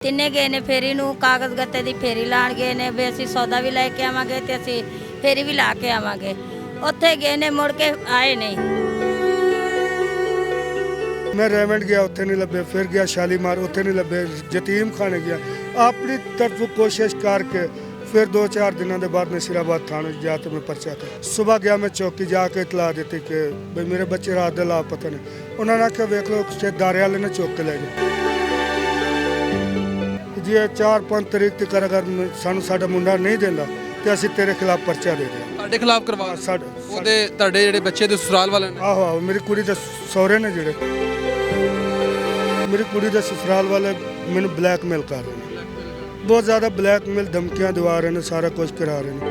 ਤਿੰਨੇ ਗਏ ਨੇ ਫੇਰੀ ਨੂੰ ਕਾਗਜ਼ ਗੱਤੇ ਦੀ ਫੇਰੀ ਲਾਣ ਗਏ ਨੇ ਵੀ ਅਸੀਂ ਸੌਦਾ ਵੀ ਲੈ ਕੇ ਆਵਾਂਗੇ ਤੇ ਅਸੀਂ ਫੇਰੀ ਵੀ ਲਾ ਕੇ ਆਵਾਂਗੇ। ਉੱਥੇ ਗਏ ਨੇ ਮੁੜ ਕੇ ਆਏ ਨਹੀਂ। मैं रेवंड गया उत्थे नहीं लभे, फिर गया शालीमार उत्थे नहीं लभे, यतीम खाने गया। अपनी तरफ कोशिश करके फिर 2-4 दिनों के बाद नसीराबाद थाने जाके मैं पर्चा कर सुबह गया। मैं चौकी जाके इतला दी कि भाई मेरे बच्चे रात के लापता ने। उन्होंने आख्या वेख लो दारे वाले ने चुक के ले गए जी 4-5 तरीक तक अगर सानू साडा मुंडा नहीं देंदा तो असीं तेरे खिलाफ पर्चा दे दें। ਤੁਹਾਡੇ ਖਿਲਾਫ ਕਰਵਾ ਉਹਦੇ ਤੁਹਾਡੇ ਜਿਹੜੇ ਬੱਚੇ ਦੇ ਸਸੁਰਾਲ ਵਾਲੇ ਨੇ। ਆਹੋ ਆਹੋ ਮੇਰੀ ਕੁੜੀ ਦੇ ਸਹੁਰੇ ਨੇ ਜਿਹੜੇ मेरी कुड़ी के ससुराल वाले मैंने ब्लैकमेल कर रहे हैं, बहुत ज़्यादा ब्लैकमेल धमकियां दिवा रहे हैं, सारा कुछ करा रहे हैं।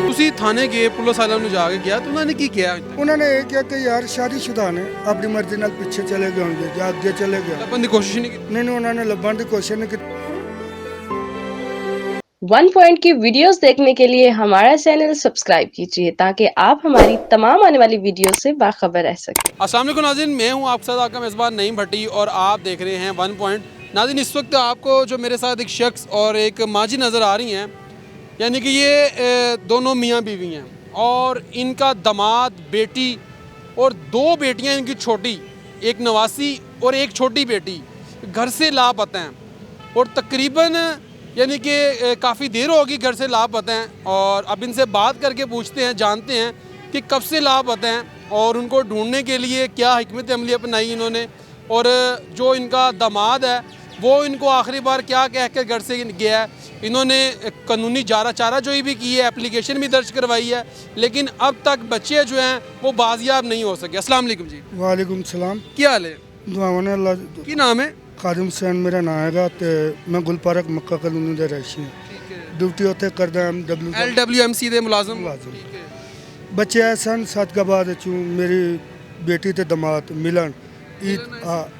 ਤੁਸੀਂ ਥਾਣੇ ਗਏ ਪੁਲਿਸ ਵਾਲਿਆਂ ਨੂੰ ਜਾ ਕੇ ਗਿਆ ਤਾਂ ਉਹਨਾਂ ਨੇ ਕੀ ਕਿਹਾ? उन्होंने ये किया कि यार शादीशुदा ने अपनी मर्जी नाल पीछे चले गए होंगे या आगे चले गए। ਲੱਭਣ ਦੀ ਕੋਸ਼ਿਸ਼ ਨਹੀਂ ਕੀਤੀ? नहीं उन्होंने लभन की कोशिश नहीं की। वन पॉइंट की वीडियोस देखने के लिए हमारा चैनल सब्सक्राइब कीजिए ताकि आप हमारी तमाम आने वाली वीडियो से बाखबर रह सकें। अस्सलाम वालेकुम नाज़रीन, मैं हूं आपके साथ आपका मेज़बान नईम भट्टी और आप देख रहे हैं वन पॉइंट। नाज़रीन इस वक्त आपको जो मेरे साथ एक शख्स और एक माजी नज़र आ रही हैं, यानी कि ये दोनों मियाँ बीवी हैं और इनका दामाद बेटी और 2 बेटियाँ इनकी छोटी, एक नवासी और एक छोटी बेटी घर से लापता हैं और तकरीबन यानी कि काफ़ी देर होगी घर से लापता हैं। और अब इनसे बात करके पूछते हैं, जानते हैं कि कब से लापता हैं और उनको ढूंढने के लिए क्या हिकमत अमली अपनाई इन्होंने, और जो इनका दामाद है वो इनको आखिरी बार क्या कह कर घर से गया है। इन्होंने कानूनी चारा जोई भी की है, एप्लीकेशन भी दर्ज करवाई है, लेकिन अब तक बच्चे जो हैं वो बाजियाब नहीं हो सके। अस्सलाम वालेकुम जी। वालेकुम सलाम। क्या हाल है? दुआवां ने अल्लाह की नाम है? खादिम हुसैन मेरा नाम हैगा ते मैं गुलपारक मक्का कॉलोनी दे रहशी हां। ड्यूटी उत्थे करदा LWMC दे मुलाजम। बच्चे आए सन सतगाबाद चों, मेरी बेटी ते दामाद मिलन ईद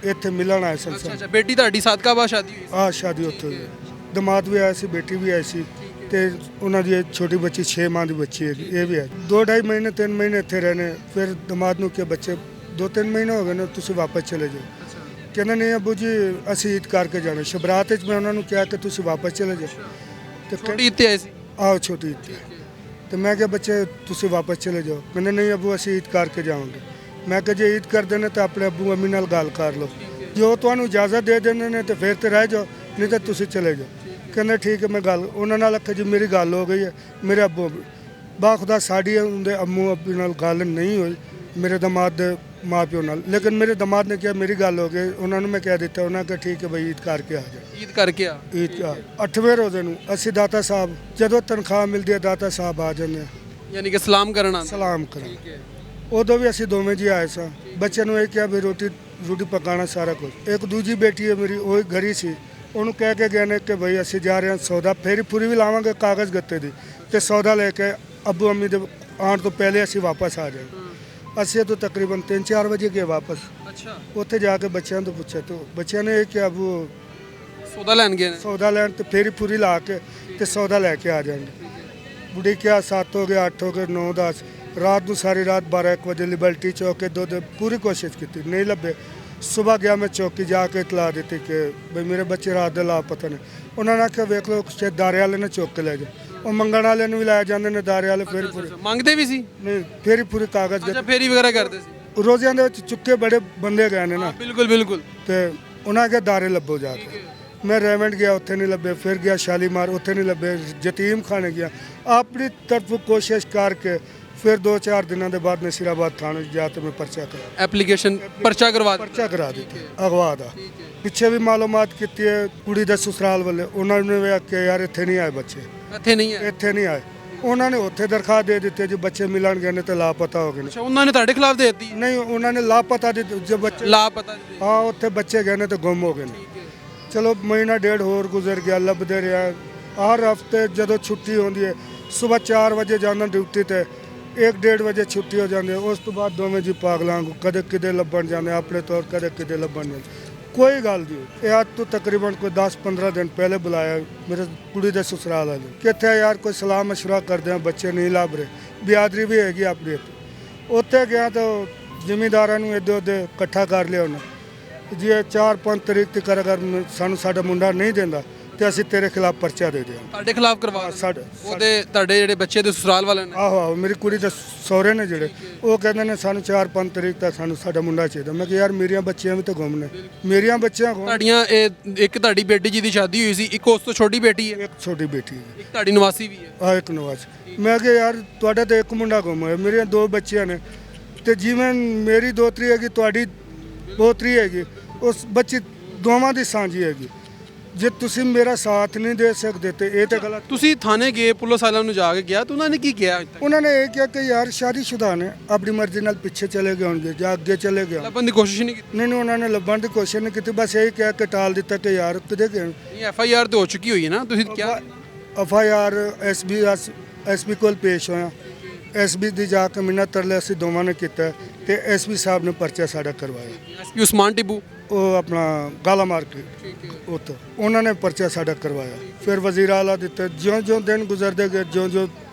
इत्थे मिलन आए सन। अच्छा, बेटी ਤੁਹਾਡੀ ਸਾਦਕਾਬਾਦ ਸ਼ਾਦੀ ਹੋਈ? हाँ शादी उत्थे हुई। दामाद भी आया सी, बेटी भी आई सी ते उन्हां दी छोटी बच्ची 6 माह दी बच्ची है, ये भी है। 2-2.5 महीने 3 महीने इत्थे रहने, फिर दामाद नूं कि बच्चे 2-3 महीने हो गए ने, तुसीं वापस चले जाओ। कहने नहीं अबू जी असीं ईद करके जाना। शबरात मैं उन्होंने कहा कि तुसीं वापस चले जाओ। तो छोटी ईद ते आए सी? आओ छोटी ईद ते। तो मैं क्या बच्चे तुसीं वापस चले जाओ। कहने नहीं अबू असीं ईद करके जाओगे। मैं क्या जे ईद कर देने तो अपने अबू अम्मी नाल गल कर लो, जो तुहानूं इजाजत दे देने ने तो फिर तो रह जाओ, नहीं तो तुसीं चले जाओ। कहने ठीक है मैं गल उन्होंने नाल आख्या जी मेरी गल हो गई है। मेरे अबू बाखुदा साड़ी उनके अम्मू अब्बू नाल गल नहीं हुई, मेरे दामाद दे माँ प्यो नाल, लेकिन मेरे दामाद ने कहा मेरी गल हो गई। उन्होंने मैं कह दिता, उन्होंने कहा ठीक है भाई ईद करके आ जाओ। ईद करके आ? ईद 8वें रोजे नूं असीं दाता साहब जदों तनख्वाह मिलती है दाता साहब आ जाते हैं, यानी कि सलाम करना। सलाम करा। उदों भी असीं दोवें जी आए सां। बच्चे नूं ये कहा भी रोटी पकाना सारा कुछ। एक दूजी बेटी है मेरी, वो घरी सी, ਉਹਨੂੰ ਕਹਿ ਕੇ ਗਏ ਨੇ ਕਿ ਭਾਈ ਅਸੀਂ ਜਾ ਰਹੇ ਹਾਂ ਸੌਦਾ ਫੇਰੀ ਪੂਰੀ ਵੀ ਲਾਵਾਂਗੇ ਕਾਗਜ਼ ਗੱਤੇ ਦੀ ਤੇ ਸੌਦਾ ਲੈ ਕੇ ਅੱਬੂ ਅੰਮੀ ਦੇ ਆਉਣ ਤੋਂ ਪਹਿਲੇ ਅਸੀਂ ਵਾਪਸ ਆ ਜਾਏ। ਅਸੀਂ ਤੋਂ ਤਕਰੀਬਨ 3-4 ਵਜੇ ਗਏ ਵਾਪਸ। ਅੱਛਾ, ਉੱਥੇ ਜਾ ਕੇ ਬੱਚਿਆਂ ਤੋਂ ਪੁੱਛਿਆ ਤਾਂ ਬੱਚਿਆਂ ਨੇ ਇਹ ਕਿ ਅੱਬੂ ਸੌਦਾ ਲੈਣ ਗਏ ਨੇ। ਸੌਦਾ ਲੈਣ ਤੇ ਫੇਰੀ ਪੂਰੀ ਲਾ ਕੇ ਤੇ ਸੌਦਾ ਲੈ ਕੇ ਆ ਜਾਣਗੇ। ਬੁੜੀ ਕਿਹਾ 7 ਹੋ ਗਏ 8 ਹੋ ਗਏ 9-10 ਰਾਤ ਨੂੰ ਸਾਰੀ ਰਾਤ 12-1 ਵਜੇ ਲਿਬਰਟੀ ਚੌਕ ਕੇ ਦੁੱਧ ਪੂਰੀ ਕੋਸ਼ਿਸ਼ ਕੀਤੀ, ਨਹੀਂ ਲੱਭੇ। सुबह गया मैं चौकी जाके इतला दी कि भाई मेरे बच्चे रात के लापता ने। उन्होंने आख्या वेख लो दारे वाले ने चुक के ले जाओ। और मंगण वाले भी लाए जाते हैं दारे वाले। फिर मंगते भी सी? नहीं, फेरी पूरी कागज फेरी वगैरह करते सी। रोजियां दे विच चुके बड़े बंदे गए ने ना। बिल्कुल बिल्कुल। तो उन्हें आख्या दारे लभो जाके। मैं रेवंड गया उत्थे नहीं लभे, फिर गया शालीमार उत्थे नहीं लभे, यतीम खाने गया। अपनी तरफ कोशिश करके फिर 2-4 दिनों के बाद नसीराबाद थाने जाके मैं पर्चा करा, एप्लीकेशन पर्चा करा दी अगवा का। पिछे भी मालूमात की है कुड़ी दे ससुराल वाले, उन्होंने भी आख्या यार इत्थे नहीं आए बच्चे, इत्थे नहीं आए। उन्होंने उत्थे दरखास्त दे दी जी बच्चे मिलन गए तो लापता हो गए। अच्छा, उन्होंने तुहाडे खिलाफ दे दी? नहीं, उन्होंने लापता दी जो बच्चे लापता। हाँ उत्थे बच्चे गए तो गुम हो गए। चलो महीना 1.5 होर गुजर गया, लभदे रहा। हर हफ्ते जदों छुट्टी होंदी है सुबह 4 बजे जाना ड्यूटी ते 1-1.5 वजे छुट्टी हो जाती है। उस तो बाद दोवें जी पागलों को कदे किदे लभन जाने अपने तौर, कदे किदे लभन जाने। कोई गल नहीं। ये आज तो तकरीबन कोई 10-15 दिन पहले बुलाया मेरे कुड़ी दे ससुराल वाले, कितने यार कोई सलाह मशवरा करते हैं, बच्चे नहीं लभ रहे। बिरादरी भी हैगी अपनी। उत्थे गया तो जिमीदारां नूं इधर उधर इकट्ठा कर लिया उन्हें। ਜੇ 4-5 ਤਰੀਕ ਤੱਕ ਅਗਰ ਸਾਨੂੰ ਸਾਡਾ ਮੁੰਡਾ ਨਹੀਂ ਦਿੰਦਾ ਤੇ ਅਸੀਂ ਤੇਰੇ ਖਿਲਾਫ ਪਰਚਾ ਦੇ ਦਿਆਂਗੇ। ਤੁਹਾਡੇ ਖਿਲਾਫ ਕਰਵਾ ਦਿੰਦੇ? ਸਾਡੇ ਉਹਦੇ ਤੁਹਾਡੇ ਜਿਹੜੇ ਬੱਚੇ ਦੇ ਸਸੁਰਾਲ ਵਾਲੇ ਨੇ? ਆਹੋ ਆਹੋ, ਮੇਰੀ ਕੁੜੀ ਦੇ ਸਹੁਰੇ ਨੇ ਜਿਹੜੇ, ਉਹ ਕਹਿੰਦੇ ਨੇ ਸਾਨੂੰ 4-5 ਤਰੀਕ ਤੱਕ ਸਾਨੂੰ ਸਾਡਾ ਮੁੰਡਾ ਚਾਹੀਦਾ। ਮੈਂ ਕਿਹਾ ਯਾਰ ਮੇਰੀਆਂ ਬੱਚੀਆਂ ਵੀ ਤਾਂ ਗੁੰਮ ਨੇ, ਮੇਰੀਆਂ ਬੱਚੀਆਂ ਗੁੰਮ, ਤੁਹਾਡੀਆਂ ਇੱਕ ਤੁਹਾਡੀ ਬੇਟੀ ਜੀ ਦੀ ਸ਼ਾਦੀ ਹੋਈ ਸੀ, ਇੱਕ ਉਸ ਤੋਂ ਛੋਟੀ ਬੇਟੀ ਹੈ, ਇੱਕ ਛੋਟੀ ਬੇਟੀ ਹੈ, ਇੱਕ ਤੁਹਾਡੀ ਨਵਾਸੀ ਵੀ ਹੈ। ਆ ਇੱਕ ਨਵਾਜ਼। ਮੈਂ ਕਿਹਾ ਯਾਰ ਤੁਹਾਡਾ ਤਾਂ ਇੱਕ ਮੁੰਡਾ ਗੁੰਮ ਹੋਇਆ, ਮੇਰੀਆਂ 2 ਬੱਚੀਆਂ ਨੇ, ਤੇ ਜਿਵੇਂ ਮੇਰੀ ਦੋਤਰੀ ਹੈਗੀ ਤੁਹਾਡੀ ਦੋਤਰੀ ਹੈਗੀ, ਉਸ ਬੱਚੀ ਦੋਵਾਂ ਦੀ ਸਾਂਝੀ ਹੈਗੀ। ਜੇ ਤੁਸੀਂ ਮੇਰਾ ਸਾਥ ਨਹੀਂ ਦੇ ਸਕਦੇ ਤੇ ਇਹ ਤਾਂ ਗਲਤ। ਤੁਸੀਂ ਥਾਣੇ ਗਏ, ਪੁਲਿਸ ਵਾਲਿਆਂ ਨੂੰ ਜਾ ਕੇ ਗਿਆ ਤਾਂ ਉਹਨਾਂ ਨੇ ਕੀ ਕਿਹਾ? ਉਹਨਾਂ ਨੇ ਇਹ ਕਿਹਾ ਕਿ ਯਾਰ ਸ਼ਾਦੀशुदा ਨੇ, ਆਪਣੀ ਮਰਜ਼ੀ ਨਾਲ ਪਿੱਛੇ ਚਲੇ ਗਏ ਹੋਣਗੇ ਜਾਂ ਅੱਗੇ ਚਲੇ ਗਏ। ਲੱਭਣ ਦੀ ਕੋਸ਼ਿਸ਼ ਨਹੀਂ ਕੀਤੀ? ਨਹੀਂ ਉਹਨਾਂ ਨੇ ਲੱਭਣ ਦੀ ਕੋਸ਼ਿਸ਼ ਨਹੀਂ ਕੀਤੀ, ਬਸ ਇਹੀ ਕਿਹਾ ਕਿ ਟਾਲ ਦਿੱਤਾ ਕਿ ਯਾਰ ਕਿਤੇ ਗਏ। ਨਹੀਂ, FIR ਤੇ ਹੋ ਚੁੱਕੀ ਹੋਈ ਹੈ ਨਾ, ਤੁਸੀਂ ਕਿਹਾ? FIR ਐਸਪੀ ਕੋਲ ਪੇਸ਼ ਹੋਇਆ, ਐਸਪੀ ਦੀ ਜਾ ਕੇ ਮਿੰਨਤ ਤਰਲੇ ਅਸੀਂ ਦੋਵਾਂ ਨੇ ਕੀਤਾ ਤੇ ਐਸਪੀ ਸਾਹਿਬ ਨੇ ਪਰਚਾ ਸਾਡਾ ਕਰਵਾਇਆ। SP ਉਸਮਾਨ ਟਿੱਬੂ ਉਹ ਆਪਣਾ ਗਾਲਾ ਮਾਰਕੀਟ ਉੱਥੇ ਉਹਨਾਂ ਨੇ ਪਰਚਾ ਸਾਡਾ ਕਰਵਾਇਆ। ਫਿਰ ਵਜ਼ੀਰ ਆਲਾ ਦਿੱਤੇ, ਜਿਉਂ-ਜਿਉਂ ਦਿਨ ਗੁਜ਼ਰਦੇ ਗਏ, ਜਿਉਂ-ਜਿਉਂ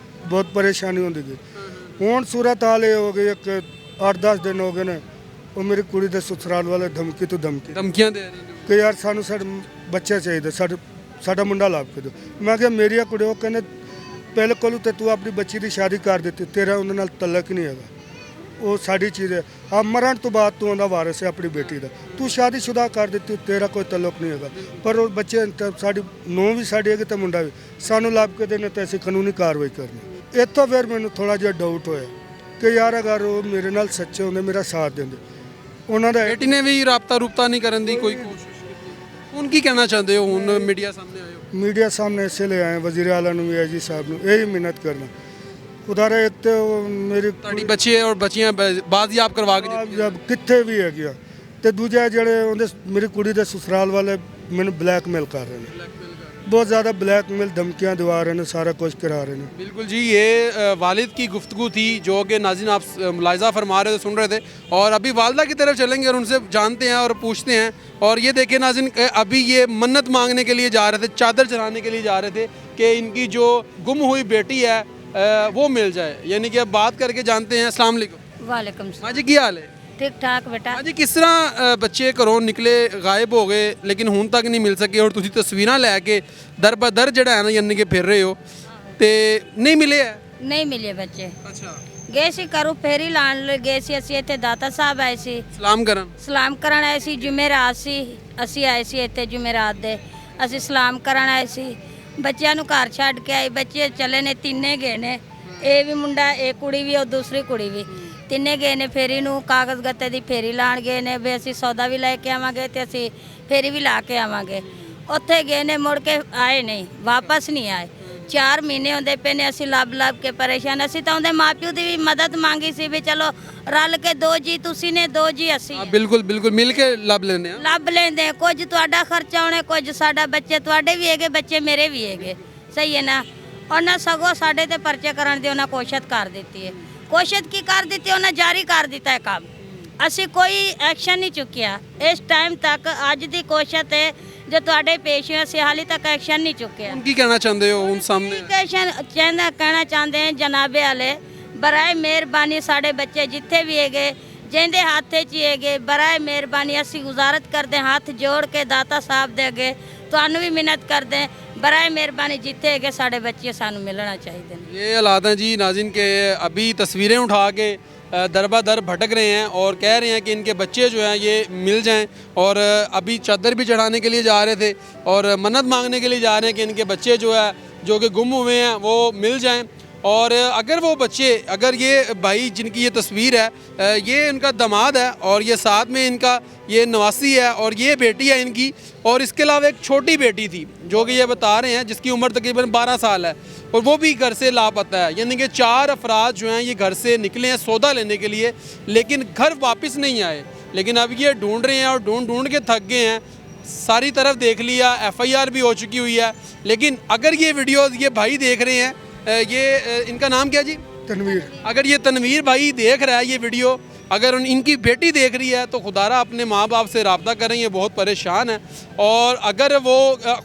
ਬਹੁਤ ਪਰੇਸ਼ਾਨੀ ਹੁੰਦੀ ਗਈ। ਹੁਣ ਸੂਰਤ ਹਾਲ ਇਹ ਹੋ ਗਈ ਕਿ 8-10 ਦਿਨ ਹੋ ਗਏ ਨੇ, ਉਹ ਮੇਰੀ ਕੁੜੀ ਦੇ ਸਸੁਰਾਲ ਵਾਲੇ ਧਮਕੀ ਤੋਂ ਧਮਕੀਆਂ ਦੇ ਰਹੇ ਨੇ ਕਿ ਯਾਰ ਸਾਨੂੰ ਸਾਡਾ ਬੱਚਾ ਚਾਹੀਦਾ, ਸਾਡਾ ਮੁੰਡਾ ਲੱਭ ਕੇ ਦਿਓ। ਮੈਂ ਕਿਹਾ ਮੇਰੀਆਂ ਕੁੜੀ, ਉਹ ਕਹਿੰਦੇ ਪਹਿਲੇ ਕੋਲੋਂ ਤੇ ਤੂੰ ਆਪਣੀ ਬੱਚੀ ਦੀ ਸ਼ਾਦੀ ਕਰ ਦਿੱਤੀ, ਤੇਰਾ ਉਹਨਾਂ ਨਾਲ ਤਲਕ ਨਹੀਂ ਹੈਗਾ, ਉਹ ਸਾਡੀ ਚੀਜ਼ ਹੈ। ਆ ਮਰਨ ਤੋਂ ਬਾਅਦ ਤੂੰ ਉਹਦਾ ਵਾਰਿਸ ਹੈ ਆਪਣੀ ਬੇਟੀ ਦਾ, ਤੂੰ ਸ਼ਾਦੀशुदा ਕਰ ਦਿੱਤੀ, ਤੇਰਾ ਕੋਈ ਤਲਕ ਨਹੀਂ ਹੈਗਾ। ਪਰ ਉਹ ਬੱਚੇ ਸਾਡੀ ਨੂੰਹ ਵੀ ਸਾਡੀ ਹੈਗੀ ਤੇ ਮੁੰਡਾ ਵੀ, ਸਾਨੂੰ ਲੱਭ ਕੇ ਦੇਣੇ ਤੇ ਅਸੀਂ ਕਾਨੂੰਨੀ ਕਾਰਵਾਈ ਕਰਨੀ। ਇੱਥੋਂ ਫਿਰ ਮੈਨੂੰ ਥੋੜਾ ਜਿਹਾ ਡਾਊਟ ਹੋਇਆ ਕਿ ਯਾਰ ਅਗਰ ਉਹ ਮੇਰੇ ਨਾਲ ਸੱਚੇ ਹੁੰਦੇ, ਮੇਰਾ ਸਾਥ ਦਿੰਦੇ। ਉਹਨਾਂ ਦਾ ਬੇਟੀ ਨੇ ਵੀ ਰਾਬਤਾ ਨਹੀਂ ਕਰਨ ਦੀ ਕੋਈ ਕੋਸ਼ਿਸ਼ ਕੀਤੀ। ਹੁਣ ਕੀ ਕਹਿਣਾ ਚਾਹੁੰਦੇ ਹੋ? ਹੁਣ ਮੀਡੀਆ ਸਾਹਮਣੇ ਆਏ ਹੋ। मीडिया सामने ऐसे ले आए वज़ीर आला ਨੂੰ ਵੀ जी साहब ਨੂੰ यही मिन्नत करना। उधारा एक तो मेरी ਤੁਹਾਡੀ ਬੱਚੀ ਹੈ ਔਰ ਬੱਚੀਆਂ ਬਾਜ਼ੀਆਬ ਕਰਵਾ ਕੇ ਦਿੱਤੀਆਂ। ਜਦ ਕਿੱਥੇ ਵੀ ਹੈਗੀਆਂ ਤੇ ਦੂਜਾ ਜਿਹੜੇ ਉਹਦੇ ਮੇਰੀ ਕੁੜੀ ਦੇ ਸਸੁਰਾਲ ਵਾਲੇ ਮੈਨੂੰ ਬਲੈਕਮੇਲ ਕਰ ਰਹੇ ਨੇ, बहुत ज़्यादा ब्लैकमेल धमकियाँ दिवा रहे हैं, सारा कुछ करा रहे हैं। बिल्कुल जी, ये वालिद की गुफ्तगू थी जो कि नाज़रीन आप मुलाहिज़ा फरमा रहे थे, सुन रहे थे। और अभी वालदा की तरफ चलेंगे और उनसे जानते हैं और पूछते हैं। और ये देखें नाज़रीन, अभी ये मन्नत मांगने के लिए जा रहे थे, चादर चढ़ाने के लिए जा रहे थे कि इनकी जो गुम हुई बेटी है वो मिल जाए। यानी कि अब बात करके जानते हैं। अस्सलाम वालेकुम। वालेकुम सलाम। हाँ जी, क्या हाल है? ठीक ठाक बेटा। हाँ जी, किस तरह ਬੱਚੇ ਘਰੋਂ ਨਿਕਲੇ, ਗਾਇਬ ਹੋ ਗਏ, ਲੇਕਿਨ ਹੁਣ ਤੱਕ ਨਹੀਂ ਮਿਲ ਸਕੇ ਔਰ ਤੁਸੀਂ ਤਸਵੀਰਾਂ ਲੈ ਕੇ ਦਰ ਬਦਰ ਜਿਹੜਾ ਹੈ ਨਾ ਯਾਨੀ ਕਿ ਫਿਰ ਰਹੇ ਹੋ ਤੇ ਨਹੀਂ ਮਿਲੇ ਹੈ? नहीं मिले बच्चे। ਅੱਛਾ, गए सी करू फेरी लाण गए सी, ਅਸੀਂ ਇੱਥੇ ਦਾਤਾ ਸਾਹਿਬ ਆਏ ਸੀ, ਸਲਾਮ ਕਰਨ। ਸਲਾਮ ਕਰਨ ਆਏ ਸੀ। ਜੁਮੇਰਾਤ ਸੀ, ਅਸੀਂ ਆਏ ਸੀ ਇੱਥੇ ਜੁਮੇਰਾਤ ਦੇ, ਅਸੀਂ ਸਲਾਮ ਕਰਨ ਆਏ ਸੀ। ਬੱਚਿਆਂ ਨੂੰ ਘਰ ਛੱਡ ਕੇ ਆਏ, ਬੱਚੇ ਚਲੇ ਨੇ, ਤਿੰਨੇ ਗਏ ਨੇ, ਇਹ ਵੀ ਮੁੰਡਾ, ਇਹ ਕੁੜੀ ਵੀ, ਉਹ ਦੂਸਰੀ ਕੁੜੀ ਵੀ, ਤਿੰਨੇ ਗਏ ਨੇ ਫੇਰੀ ਨੂੰ, ਕਾਗਜ਼ ਗੱਤੇ ਦੀ ਫੇਰੀ ਲਾਣ ਗਏ ਨੇ ਵੀ ਅਸੀਂ ਸੌਦਾ ਵੀ ਲੈ ਕੇ ਆਵਾਂਗੇ ਤੇ ਅਸੀਂ ਫੇਰੀ ਵੀ ਲਾ ਕੇ ਆਵਾਂਗੇ। ਉੱਥੇ ਗਏ ਨੇ, ਮੁੜ ਕੇ ਆਏ ਨਹੀਂ, ਵਾਪਸ ਨਹੀਂ ਆਏ। 4 ਮਹੀਨੇ ਹੁੰਦੇ ਪਏ ਨੇ, ਅਸੀਂ ਲੱਭ ਕੇ ਪਰੇਸ਼ਾਨ। ਅਸੀਂ ਤਾਂ ਉਹਦੇ ਮਾਪਿਓ ਦੀ ਵੀ ਮਦਦ ਮੰਗੀ ਸੀ ਵੀ ਚਲੋ ਰਲ ਕੇ 2 ਜੀ ਤੁਸੀਂ ਨੇ, 2 ਜੀ ਅਸੀਂ। ਹਾਂ ਬਿਲਕੁਲ ਬਿਲਕੁਲ, ਮਿਲ ਕੇ ਲੱਭ ਲੈਂਦੇ ਆ। ਲੱਭ ਲੈਂਦੇ, ਕੁਝ ਤੁਹਾਡਾ ਖਰਚਾ ਹੋਣੇ, ਕੁਝ ਸਾਡਾ, ਬੱਚੇ ਤੁਹਾਡੇ ਵੀ ਹੈਗੇ, ਬੱਚੇ ਮੇਰੇ ਵੀ ਹੈਗੇ, ਸਹੀ ਹੈ ਨਾ। ਉਹਨਾਂ ਸਗੋਂ ਸਾਡੇ ਤੇ ਪਰਚੇ ਕਰਨ ਦੀ ਉਹਨਾਂ ਕੋਸ਼ਿਸ਼ ਕਰ ਦਿੱਤੀ ਹੈ। ਕੋਸ਼ਿਸ਼ ਕੀ ਕਰ ਦਿੱਤੀ, ਉਹਨਾਂ ਜਾਰੀ ਕਰ ਦਿੱਤਾ ਹੈ ਕੰਮ। ਅਸੀਂ ਕੋਈ ਐਕਸ਼ਨ ਨਹੀਂ ਚੁੱਕਿਆ ਇਸ ਟਾਈਮ ਤੱਕ। ਅੱਜ ਦੀ ਕੋਸ਼ਿਸ਼ ਹੈ ਜੋ ਤੁਹਾਡੇ ਪੇਸ਼ ਹੋਏ, ਅਸੀਂ ਹਾਲੇ ਤੱਕ ਐਕਸ਼ਨ ਨਹੀਂ ਚੁੱਕਿਆ। ਹੁਣ ਕੀ ਕਹਿਣਾ ਚਾਹੁੰਦੇ ਹੋ ਹੁਣ ਸਾਹਮਣੇ? ਕਹਿਣਾ ਚਾਹੁੰਦੇ हैं जनाबे वाले, बराए मेहरबानी साढ़े बच्चे जिथे भी हैगे जिंदे हाथे च ही हैगे, बराए मेहरबानी असी गुजारत करते हाथ जोड़ के दाता साहब दे अगे ਤੁਹਾਨੂੰ भी मिन्नत करते हैं, बराए मेहरबानी जिथे हैगे साढ़े बच्चे सानू मिलना चाहिए। ये हालात हैं जी नाज़रीन के, अभी तस्वीरें उठा के दर भटक रहे हैं और कह रहे हैं कि इनके बच्चे जो हैं ये मिल जाएं। और अभी चादर भी चढ़ाने के लिए जा रहे थे और मन्नत मांगने के लिए जा रहे हैं कि इनके बच्चे जो है जो कि गुम हुए हैं वो मिल जाएं। और अगर वो बच्चे, अगर ये भाई जिनकी ये तस्वीर है ये इनका दामाद है और ये साथ में इनका ये नवासी है और ये बेटी है इनकी, और इसके अलावा एक छोटी बेटी थी जो कि ये बता रहे हैं जिसकी उम्र तकरीबन 12 साल है और वो भी घर से लापता है। यानी कि 4 अफराद जो हैं ये घर से निकले हैं सौदा लेने के लिए, लेकिन घर वापस नहीं आए। लेकिन अब ये ढूंढ रहे हैं और ढूंढ के थक गए हैं, सारी तरफ देख लिया, FIR भी हो चुकी हुई है। लेकिन अगर ये वीडियो ये भाई देख रहे हैं, ये इनका नाम क्या जी? तनवीर। अगर ये तनवीर भाई देख रहा है ये वीडियो, अगर इनकी बेटी देख रही है तो खुदारा अपने माँ बाप से रब्ता करें, ये बहुत परेशान है। और अगर वो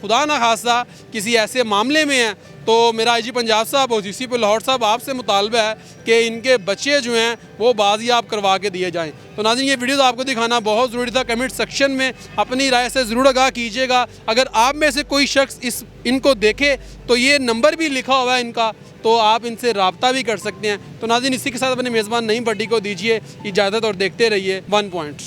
खुदा न खास्ता किसी ऐसे मामले में है तो मेरा आईजी पंजाब साहब और CCP लाहौर साहब आपसे मुतालबा है कि इनके बच्चे जो हैं वो बाजियाब करवा के दिए जाएं। तो नाज़रीन ये वीडियो आपको दिखाना बहुत ज़रूरी था। कमेंट सेक्शन में अपनी राय से ज़रूर आगाह कीजिएगा। अगर आप में से कोई शख्स इनको देखे तो ये नंबर भी लिखा हुआ है इनका, तो आप इनसे रब्ता भी कर सकते हैं। तो नाज़रीन इसी के साथ अपने मेज़बान नईम भट्टी को दीजिए इजाज़त और देखते रहिए 1 पॉइंट।